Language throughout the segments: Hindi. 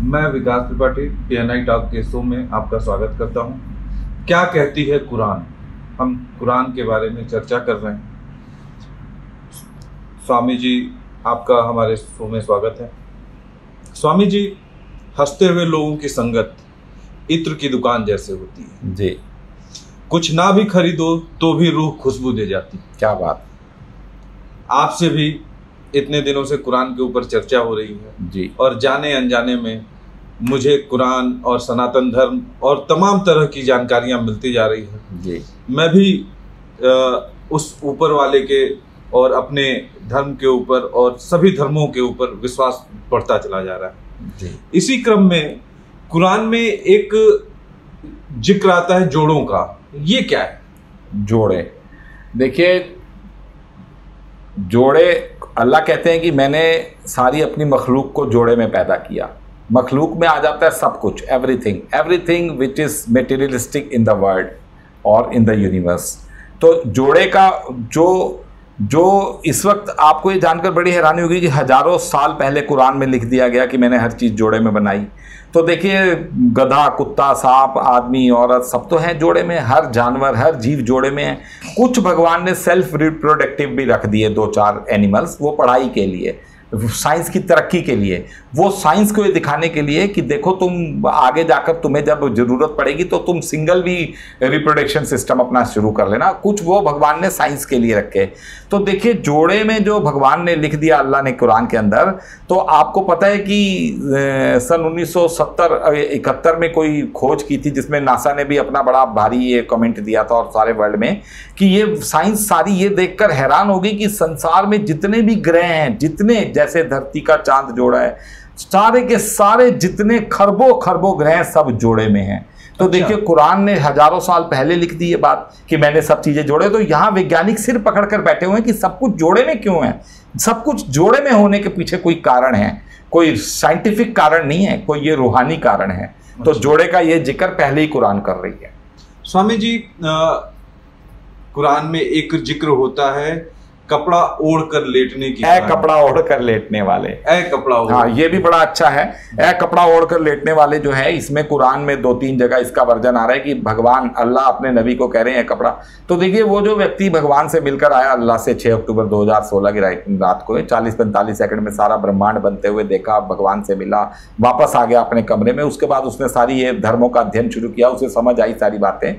मैं विकास त्रिपाठी PNI टॉक के शो में आपका स्वागत करता हूं। क्या कहती है कुरान, हम कुरान के बारे में चर्चा कर रहे हैं। स्वामी जी, आपका हमारे शो में स्वागत है। स्वामी जी, हंसते हुए लोगों की संगत इत्र की दुकान जैसे होती है जी। कुछ ना भी खरीदो तो भी रूह खुशबू दे जाती। क्या बात। आपसे भी इतने दिनों से कुरान के ऊपर चर्चा हो रही है जी। और जाने अनजाने में मुझे कुरान और सनातन धर्म और तमाम तरह की जानकारियां मिलती जा रही है जी। मैं भी उस ऊपर वाले के और अपने धर्म के ऊपर और सभी धर्मों के ऊपर विश्वास बढ़ता चला जा रहा है जी। इसी क्रम में कुरान में एक जिक्र आता है जोड़ों का। ये क्या है? जोड़े, देखिए, जोड़े अल्लाह कहते हैं कि मैंने सारी अपनी मखलूक को जोड़े में पैदा किया। मखलूक में आ जाता है सब कुछ, everything which is materialistic in the world और इन द यूनिवर्स। तो जोड़े का जो इस वक्त आपको ये जानकर बड़ी हैरानी होगी कि हजारों साल पहले कुरान में लिख दिया गया कि मैंने हर चीज़ जोड़े में बनाई। तो देखिए, गधा, कुत्ता, सांप, आदमी, औरत सब तो हैं जोड़े में, हर जानवर, हर जीव जोड़े में है। कुछ भगवान ने सेल्फ रिप्रोडक्टिव भी रख दिए, 2-4 एनिमल्स, वो पढ़ाई के लिए, साइंस की तरक्की के लिए, वो साइंस को ये दिखाने के लिए कि देखो तुम आगे जाकर तुम्हें जब ज़रूरत पड़ेगी तो तुम सिंगल भी रिप्रोडक्शन सिस्टम अपना शुरू कर लेना। कुछ वो भगवान ने साइंस के लिए रखे। तो देखिए, जोड़े में जो भगवान ने लिख दिया अल्लाह ने कुरान के अंदर, तो आपको पता है कि सन 1970-71 में कोई खोज की थी जिसमें नासा ने भी अपना बड़ा भारी ये कमेंट दिया था और सारे वर्ल्ड में कि ये साइंस सारी ये देखकर हैरान होगी कि संसार में जितने भी ग्रह हैं, जितने, जैसे धरती का चांद जोड़ा है, सारे के सारे जितने खरबों ग्रह सब जोड़े में हैं। तो अच्छा। देखिए, कुरान ने हजारों साल पहले लिख दी ये बात कि मैंने सब चीजें जोड़े। तो यहाँ वैज्ञानिक सिर पकड़ कर बैठे हुए हैं कि सब कुछ जोड़े में क्यों है। सब कुछ जोड़े में होने के पीछे कोई कारण है, कोई साइंटिफिक कारण नहीं है, कोई ये रूहानी कारण है। तो जोड़े का ये जिक्र पहले ही कुरान कर रही है। स्वामी जी, कुरान में एक जिक्र होता है कपड़ा ओढ़ कर लेटने की। कपड़ा ओढ़ कर लेटने वाले, कपड़ा ओढ़। हाँ, ये भी बड़ा अच्छा है। कपड़ा ओढ़ कर लेटने वाले जो है, इसमें कुरान में 2-3 जगह इसका वर्जन आ रहा है कि भगवान अल्लाह अपने नबी को कह रहे हैं कपड़ा। तो देखिए, वो जो व्यक्ति भगवान से मिलकर आया अल्लाह से 6 अक्टूबर 2016 की रात को 40-45 सेकंड में सारा ब्रह्मांड बनते हुए देखा, भगवान से मिला, वापस आ गया अपने कमरे में। उसके बाद उसने सारी ये धर्मों का अध्ययन शुरू किया, उसे समझ आई सारी बातें।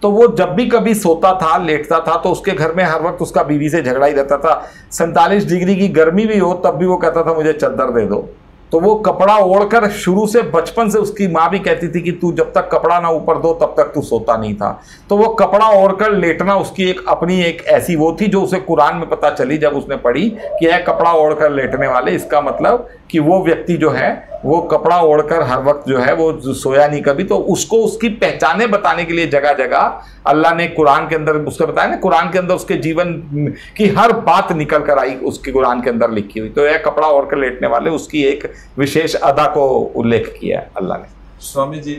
तो वो जब भी कभी सोता था, लेटता था, तो उसके घर में हर वक्त उसका बीवी से झगड़ा ही रहता था। 47 डिग्री की गर्मी भी हो तब भी वो कहता था मुझे चादर दे दो। तो वो कपड़ा ओढ़कर, शुरू से बचपन से उसकी माँ भी कहती थी कि तू जब तक कपड़ा ना ऊपर दो तब तक तू सोता नहीं था। तो वो कपड़ा ओढ़कर लेटना उसकी एक अपनी एक ऐसी वो थी जो उसे कुरान में पता चली जब उसने पढ़ी कि यह कपड़ा ओढ़कर लेटने वाले, इसका मतलब कि वो व्यक्ति जो है वो कपड़ा ओढ़कर हर वक्त जो है वो सोया नहीं कभी। तो उसको उसकी पहचाने बताने के लिए जगह जगह अल्लाह ने कुरान के अंदर उसको बताया ना, कुरान के अंदर उसके जीवन की हर बात निकल कर आई, उसके कुरान के अंदर लिखी हुई। तो यह कपड़ा ओढ़कर लेटने वाले, उसकी एक विशेष अदा को उल्लेख किया है अल्लाह ने। स्वामी जी,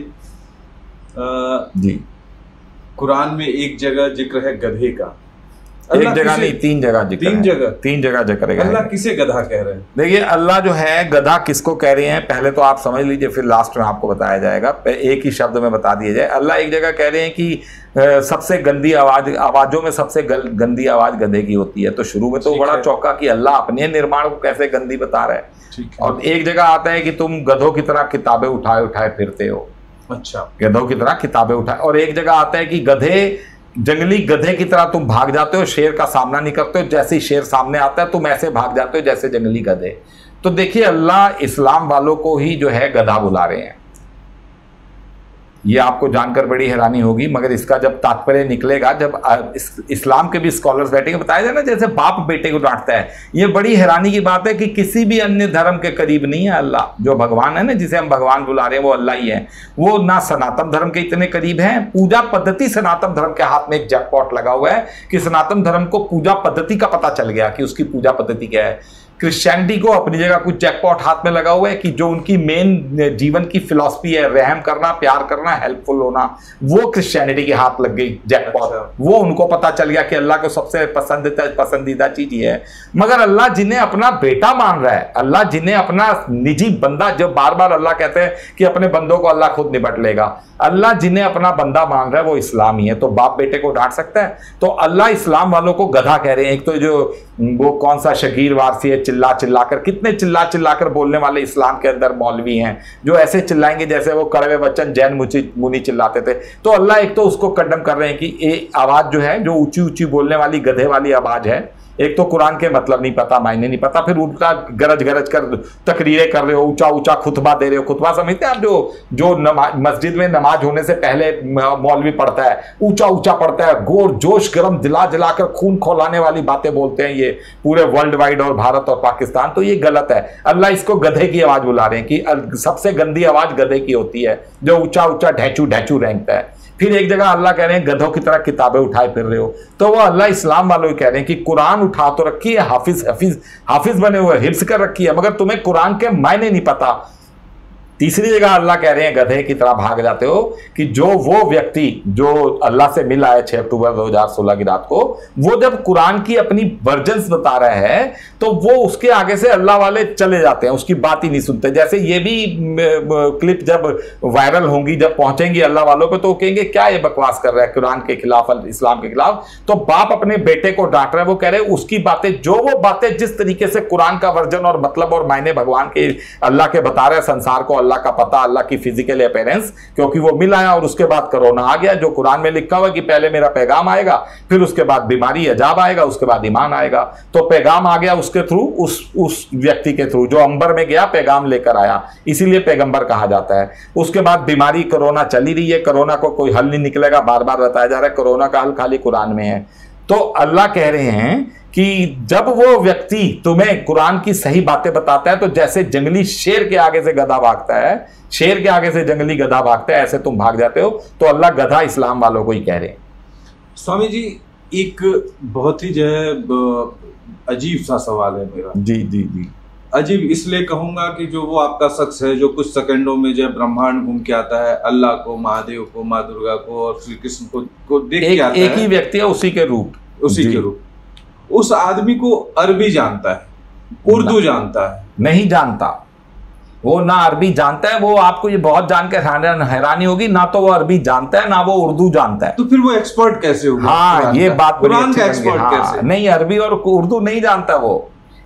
जी, कुरान में एक जगह जिक्र है गधे का। एक जगह नहीं, 3 जगह जिक्र है। 3 जगह जिक्र है। अल्लाह किसे गधा कह रहे हैं? देखिए, अल्लाह जो है गधा किसको कह रहे हैं पहले तो आप समझ लीजिए, फिर लास्ट में आपको बताया जाएगा। एक ही शब्द में बता दिया जाए। अल्लाह एक जगह कह रहे हैं कि सबसे गंदी आवाजों में सबसे गंदी आवाज गधे की होती है। तो शुरू में तो बड़ा चौंका कि अल्लाह अपने निर्माण को कैसे गंदी बता रहा है। और एक जगह आता है कि तुम गधों की तरह किताबें उठाए उठाए फिरते हो। अच्छा, गधों की तरह किताबें उठाए। और एक जगह आता है कि जंगली गधे की तरह तुम भाग जाते हो, शेर का सामना नहीं करते हो, जैसे ही शेर सामने आता है तुम ऐसे भाग जाते हो जैसे जंगली गधे। तो देखिए, अल्लाह इस्लाम वालों को ही जो है गधा बुला रहे हैं। ये आपको जानकर बड़ी हैरानी होगी, मगर इसका जब तात्पर्य निकलेगा, जब इस्लाम के भी स्कॉलर्स बैठेंगे, बताया जाए ना जैसे बाप बेटे को डांटता है। ये बड़ी हैरानी की बात है कि किसी भी अन्य धर्म के करीब नहीं है अल्लाह। जो भगवान है ना, जिसे हम भगवान बुला रहे हैं, वो अल्लाह ही है। वो ना सनातन धर्म के इतने करीब हैं। पूजा पद्धति, सनातन धर्म के हाथ में एक जैकपॉट लगा हुआ है कि सनातन धर्म को पूजा पद्धति का पता चल गया कि उसकी पूजा पद्धति क्या है। क्रिश्चियनिटी को अपनी जगह कुछ जैकपॉट हाथ में लगा हुआ है कि जो उनकी मेन जीवन की फिलॉसफी है, रहम करना, प्यार करना, हेल्पफुल होना, वो क्रिश्चियनिटी के हाथ लग गई जैकपॉट। वो उनको पता चल गया कि अल्लाह को सबसे पसंदीदा चीज ये है। मगर अल्लाह जिन्हें अपना बेटा मान रहा है, अल्लाह जिन्हें अपना निजी बंदा, जब बार बार अल्लाह कहते हैं कि अपने बंदों को अल्लाह खुद निपट लेगा, अल्लाह जिन्हें अपना बंदा मान रहा है वो इस्लाम ही है। तो बाप बेटे को डांट सकता है? तो अल्लाह इस्लाम वालों को गधा कह रहे हैं। एक तो जो वो कौन सा शकीर वारसी है, चिल्ला चिल्लाकर, कितने चिल्ला चिल्लाकर बोलने वाले इस्लाम के अंदर मौलवी हैं जो ऐसे चिल्लाएंगे जैसे वो कड़वे वचन जैन मुनि चिल्लाते थे। तो अल्लाह एक तो उसको कंडम कर रहे हैं कि ये आवाज जो है, जो ऊंची ऊंची बोलने वाली गधे वाली आवाज है, एक तो कुरान के मतलब नहीं पता, मायने नहीं पता, फिर उल्टा गरज गरज कर तकरीरें कर रहे हो, ऊंचा ऊंचा खुतबा दे रहे हो। खुतबा समझते हैं आप? जो मस्जिद में नमाज होने से पहले मौलवी पढ़ता है, ऊंचा ऊंचा पढ़ता है, गोर जोश गरम दिला जलाकर खून खौलाने वाली बातें बोलते हैं ये पूरे वर्ल्ड वाइड और भारत और पाकिस्तान। तो ये गलत है। अल्लाह इसको गधे की आवाज बुला रहे हैं कि सबसे गंदी आवाज गधे की होती है जो ऊंचा ऊंचा ढैचू ढैचू रेंगता है। फिर एक जगह अल्लाह कह रहे हैं गधों की तरह किताबें उठाए फिर रहे हो। तो वो अल्लाह इस्लाम वालों कह रहे हैं कि कुरान उठा तो रखी है, हाफिज बने हुए, हिफ्ज कर रखी है, मगर तुम्हें कुरान के मायने नहीं पता। तीसरी जगह अल्लाह कह रहे हैं गधे की तरह भाग जाते हो कि जो वो व्यक्ति जो अल्लाह से मिला है 6 अक्टूबर 2016 की रात को, वो जब कुरान की अपनी वर्जन्स बता रहा है तो वो उसके आगे से अल्लाह वाले चले जाते हैं, उसकी बात ही नहीं सुनते। जैसे ये भी क्लिप जब वायरल होंगी, जब पहुंचेंगी अल्लाह वालों पे, तो कहेंगे क्या ये बकवास कर रहा है कुरान के खिलाफ, इस्लाम के खिलाफ। तो बाप अपने बेटे को डांट रहा है, वो कह रहे हैं उसकी बातें, जो वो बातें जिस तरीके से कुरान का वर्जन और मतलब और मायने भगवान के अल्लाह के बता रहे हैं, संसार को अल्लाह का पता, अल्लाह की फिजिकल अपीयरेंस, क्योंकि वो मिल आया और उसके बाद कोरोना आ गया। जो कुरान में लिखा हुआ कि पहले मेरा पैगाम आएगा, फिर उसके बाद बीमारी अजाब आएगा, उसके बाद ईमान आएगा। तो पैगाम आ गया उसके थ्रू, उस व्यक्ति के थ्रू जो अंबर में गया पैगाम लेकर आया, इसीलिए पैगंबर कहा जाता है। उसके बाद बीमारी कोरोना चली रही है, कोरोना को कोई हल नहीं निकलेगा, बार बार बताया जा रहा है कोरोना का हल खाली कुरान में है। तो अल्लाह कह रहे हैं कि जब वो व्यक्ति तुम्हें कुरान की सही बातें बताता है तो जैसे जंगली शेर के आगे से गधा भागता है, शेर के आगे से जंगली गधा भागता है, ऐसे तुम भाग जाते हो। तो अल्लाह गधा इस्लाम वालों को ही कह रहे हैं। स्वामी जी, एक बहुत ही जो है अजीब सा सवाल है मेरा। जी जी जी। अजीब इसलिए कहूंगा कि जो वो आपका शख्स है जो कुछ सेकंडों में जो ब्रह्मांड घूम के आता है, अल्लाह को, महादेव को, माँ दुर्गा को और श्री कृष्ण को देख के आता है, एक ही व्यक्ति है, उसी के रूप, उसी के रूप। उस आदमी को अरबी जानता है, उर्दू जानता है? नहीं जानता। वो ना अरबी जानता है, वो आपको ये बहुत जानकर हैरानी होगी, ना तो वो अरबी जानता है ना वो उर्दू जानता है। तो फिर वो एक्सपर्ट कैसे होगा? हाँ, ये बात कुरान का एक्सपर्ट कैसे? नहीं, अरबी और उर्दू नहीं जानता वो।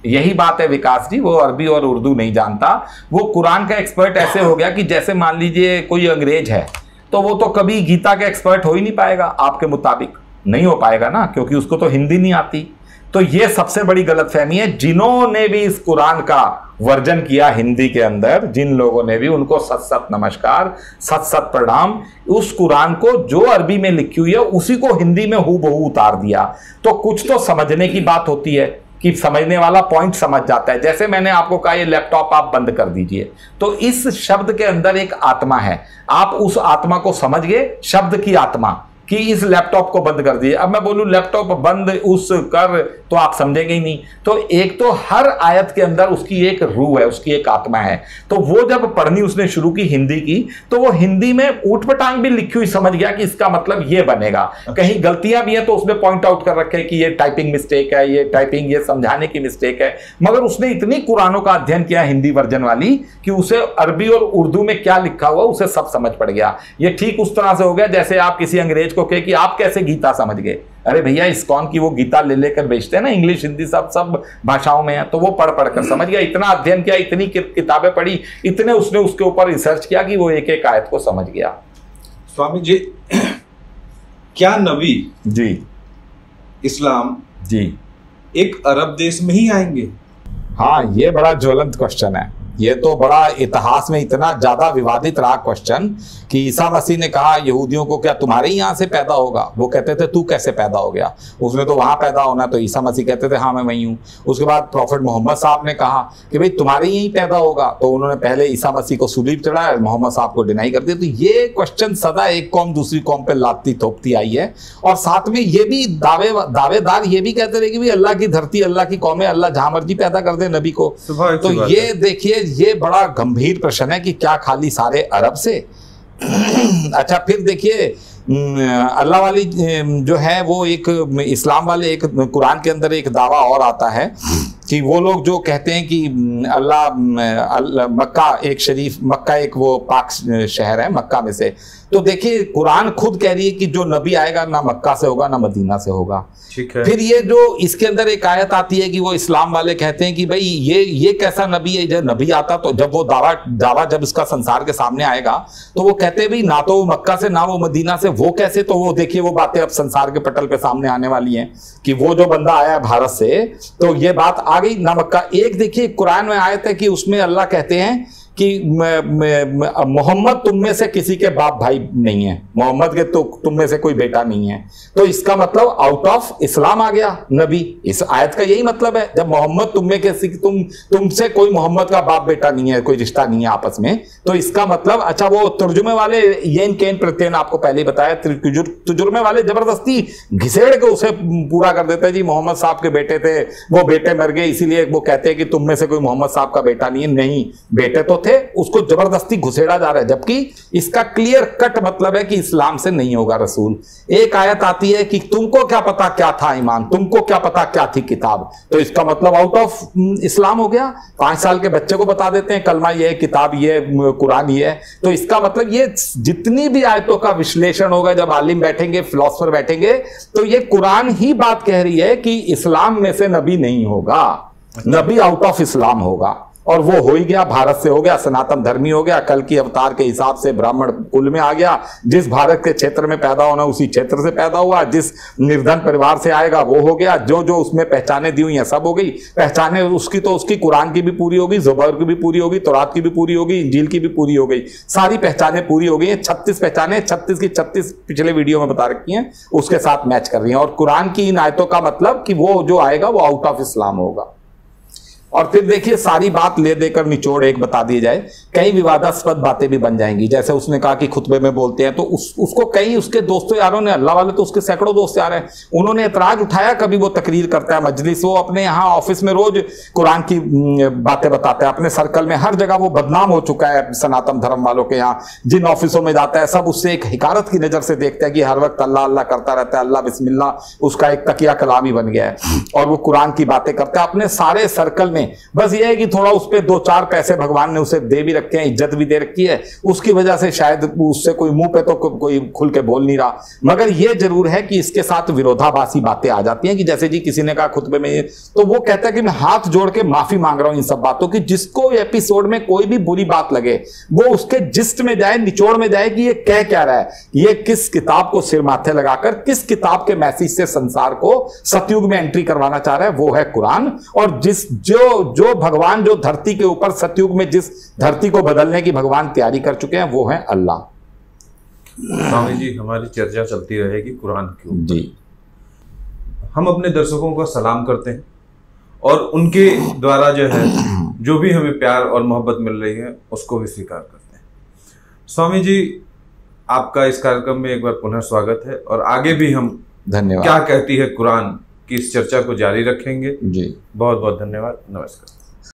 यही बात है विकास जी, वो अरबी और उर्दू नहीं जानता। वो कुरान का एक्सपर्ट ऐसे हो गया कि जैसे मान लीजिए कोई अंग्रेज है, तो वो तो कभी गीता का एक्सपर्ट हो ही नहीं पाएगा, आपके मुताबिक नहीं हो पाएगा ना, क्योंकि उसको तो हिंदी नहीं आती। तो ये सबसे बड़ी गलतफहमी है। जिन्होंने भी इस कुरान का वर्जन किया हिंदी के अंदर, जिन लोगों ने भी, उनको सत सत नमस्कार, सत सत प्रणाम। उस कुरान को जो अरबी में लिखी हुई है उसी को हिंदी में हूबहू उतार दिया। तो कुछ तो समझने की बात होती है कि समझने वाला पॉइंट समझ जाता है। जैसे मैंने आपको कहा ये लैपटॉप आप बंद कर दीजिए, तो इस शब्द के अंदर एक आत्मा है, आप उस आत्मा को समझ गए, शब्द की आत्मा, कि इस लैपटॉप को बंद कर दिए। अब मैं बोलूं लैपटॉप बंद उस कर, तो आप समझेंगे ही नहीं। तो एक तो हर आयत के अंदर उसकी एक रूह है, उसकी एक आत्मा है। तो वो जब पढ़नी उसने शुरू की हिंदी की, तो वो हिंदी में ऊटपटांग भी लिखी हुई समझ गया कि इसका मतलब ये बनेगा। कहीं गलतियां भी है तो उसने पॉइंट आउट कर रखे कि ये टाइपिंग मिस्टेक है, ये टाइपिंग, ये समझाने की मिस्टेक है। मगर उसने इतनी कुरानों का अध्ययन किया हिंदी वर्जन वाली कि उसे अरबी और उर्दू में क्या लिखा हुआ उसे सब समझ पड़ गया। ये ठीक उस तरह से हो गया जैसे आप किसी अंग्रेज को कहे कि आप कैसे गीता समझ गए। अरे भैया, इस्कॉन की वो गीता ले लेकर बेचते हैं ना, इंग्लिश हिंदी सब भाषाओं में है, तो वो पढ़ कर समझ गया। इतना अध्ययन किया, इतनी किताबें पढ़ी, इतने उसने उसके ऊपर रिसर्च किया कि वो एक एक आयत को समझ गया। स्वामी जी, क्या नबी जी इस्लाम जी एक अरब देश में ही आएंगे? हाँ, ये बड़ा ज्वलंत क्वेश्चन है। ये तो बड़ा इतिहास में इतना ज्यादा विवादित रहा क्वेश्चन कि ईसा मसीह ने कहा यहूदियों को, क्या तुम्हारे ही यहाँ से पैदा होगा? वो कहते थे तू कैसे पैदा हो गया, उसने तो वहां पैदा होना। तो ईसा मसीह कहते थे हाँ मैं वही हूँ। उसके बाद प्रॉफिट मोहम्मद साहब ने कहा कि भाई तुम्हारे ही पैदा होगा, तो उन्होंने पहले ईसा मसीह को सुलीब चढ़ाया, मोहम्मद साहब को डिनाई कर दिया। तो ये क्वेश्चन सदा एक कौम दूसरी कौम पे लाती थोपती आई है। और साथ में ये भी दावेदार ये भी कहते रहे कि भाई अल्लाह की धरती अल्लाह की कौम है, अल्लाह जहां मर्जी पैदा कर दे नबी को। तो ये देखिए ये बड़ा गंभीर प्रश्न है कि क्या खाली सारे अरब से? अच्छा फिर देखिए अल्लाह वाली जो है वो एक इस्लाम वाले, एक कुरान के अंदर एक दावा और आता है कि वो लोग जो कहते हैं कि अल्लाह मक्का एक शरीफ, मक्का एक वो पाक शहर है मक्का में से। तो देखिए कुरान खुद कह रही है कि जो नबी आएगा ना मक्का से होगा ना मदीना से होगा। ठीक है। फिर ये जो इसके अंदर एक आयत आती है कि वो इस्लाम वाले कहते हैं कि भाई ये कैसा नबी है? जब नबी आता तो जब वो दावा जब इसका संसार के सामने आएगा तो वो कहते हैं भाई ना तो वो मक्का से ना वो मदीना से, वो कैसे? तो वो देखिए वो बातें अब संसार के पटल पे सामने आने वाली हैं कि वो जो बंदा आया है भारत से, तो ये बात आ गई ना मक्का। एक देखिए कुरान में आयत है कि उसमें अल्लाह कहते हैं कि मोहम्मद तुम में से किसी के बाप भाई नहीं है, मोहम्मद के तो तुम में से कोई बेटा नहीं है। तो इसका मतलब आउट ऑफ इस्लाम आ गया नबी। इस आयत का यही मतलब है, जब मोहम्मद तुम में किसी तुमसे कोई मोहम्मद का बाप बेटा नहीं है, कोई रिश्ता नहीं है आपस में, तो इसका मतलब अच्छा वो तर्जुमे वाले येन केन प्रत्ययन आपको पहले ही बताया, तर्जुमे वाले जबरदस्ती घिसेड़ के उसे पूरा कर देते हैं जी मोहम्मद साहब के बेटे थे, वो बेटे मर गए इसीलिए वो कहते हैं कि तुम में से कोई मोहम्मद साहब का बेटा नहीं है। नहीं, बेटे तो थे, उसको जबरदस्ती घुसेड़ा जा रहा है, जबकि इसका क्लियर कट मतलब है कि इस्लाम से नहीं होगा रसूल। एक आयत आती है कि तुमको क्या पता क्या था ईमान, तुमको क्या पता क्या थी किताब, तो इसका मतलब आउट ऑफ इस्लाम हो गया। 5 साल के बच्चे को बता देते हैं कलमा ये, किताब ये, कुरान ये, तो इसका मतलब ये जितनी भी आयतों का विश्लेषण होगा, जब आलिम बैठेंगे फिलोसफर बैठेंगे, तो ये कुरान ही बात कह रही है कि इस्लाम में से नबी नहीं होगा, नबी आउट ऑफ इस्लाम होगा। और वो हो ही गया, भारत से हो गया, सनातन धर्मी हो गया, कल की अवतार के हिसाब से ब्राह्मण कुल में आ गया, जिस भारत के क्षेत्र में पैदा होना उसी क्षेत्र से पैदा हुआ, जिस निर्धन परिवार से आएगा वो हो गया, जो जो उसमें पहचाने दी हुई हैं सब हो गई। पहचाने उसकी तो उसकी कुरान की भी पूरी होगी, ज़ुबर की भी पूरी होगी, तौरात की भी पूरी होगी, इंजील की भी पूरी हो गई, सारी पहचाने पूरी हो गई हैं। 36 पहचाने, 36 की 36 पिछले वीडियो में बता रखी हैं, उसके साथ मैच कर रही हैं। और कुरान की इन आयतों का मतलब कि वो जो आएगा वो आउट ऑफ इस्लाम होगा। और फिर देखिए सारी बात ले देकर निचोड़ एक बता दी जाए, कई विवादास्पद बातें भी बन जाएंगी। जैसे उसने कहा कि खुतबे में बोलते हैं, तो उसको कई उसके दोस्तों यारों ने, अल्लाह वाले तो उसके सैकड़ों दोस्त यार हैं, उन्होंने एतराज उठाया। कभी वो तकरीर करता है मजलिस, वो अपने यहाँ ऑफिस में रोज कुरान की बातें बताता है, अपने सर्कल में हर जगह वो बदनाम हो चुका है सनातन धर्म वालों के यहाँ। जिन ऑफिसों में जाता है सब उससे एक हिकारत की नजर से देखते हैं कि हर वक्त अल्लाह अल्लाह करता रहता है, अल्लाह बिस्मिल्लाह उसका एक तकिया कलाम ही बन गया है, और वो कुरान की बातें करता है अपने सारे सर्कल में। बस ये है कि थोड़ा उस पर 2-4 पैसे भगवान ने उसे दे भी रखे हैं, इज्जत भी दे रखी है, उसकी वजह से शायद उससे कोई मुंह पे तो कोई खुल के बोल नहीं रहा। मगर ये जरूर है कि इसके साथ विरोधाभासी बातें आ जाती हैं कि जैसे जी किसी ने कहा खुतबे में, तो वो कहता है कि मैं हाथ जोड़ के माफी मांग रहा हूं इन सब बातों की। जिसको एपिसोड में कोई भी बुरी बात लगे वो उसके जिस्ट में जाए, निचोड़ में जाए कि ये कह क्या रहा है, ये किस किताब को सिर माथे लगाकर किस किताब के मैसेज से संसार को सतयुग में एंट्री करवाना चाह रहा है, वो है कुरान। और जो भगवान जो धरती के ऊपर सतयुग में जिस धरती को बदलने की भगवान तैयारी कर चुके हैं वो है अल्लाह। स्वामी जी हमारी चर्चा चलती रहेगी कुरान के ऊपर जी। हम अपने दर्शकों का सलाम करते हैं और उनके द्वारा जो है जो भी हमें प्यार और मोहब्बत मिल रही है उसको भी स्वीकार करते हैं। स्वामी जी आपका इस कार्यक्रम में एक बार पुनः स्वागत है, और आगे भी हम धन्यवाद क्या कहती है कुरान की इस चर्चा को जारी रखेंगे। जी बहुत बहुत धन्यवाद। नमस्कार।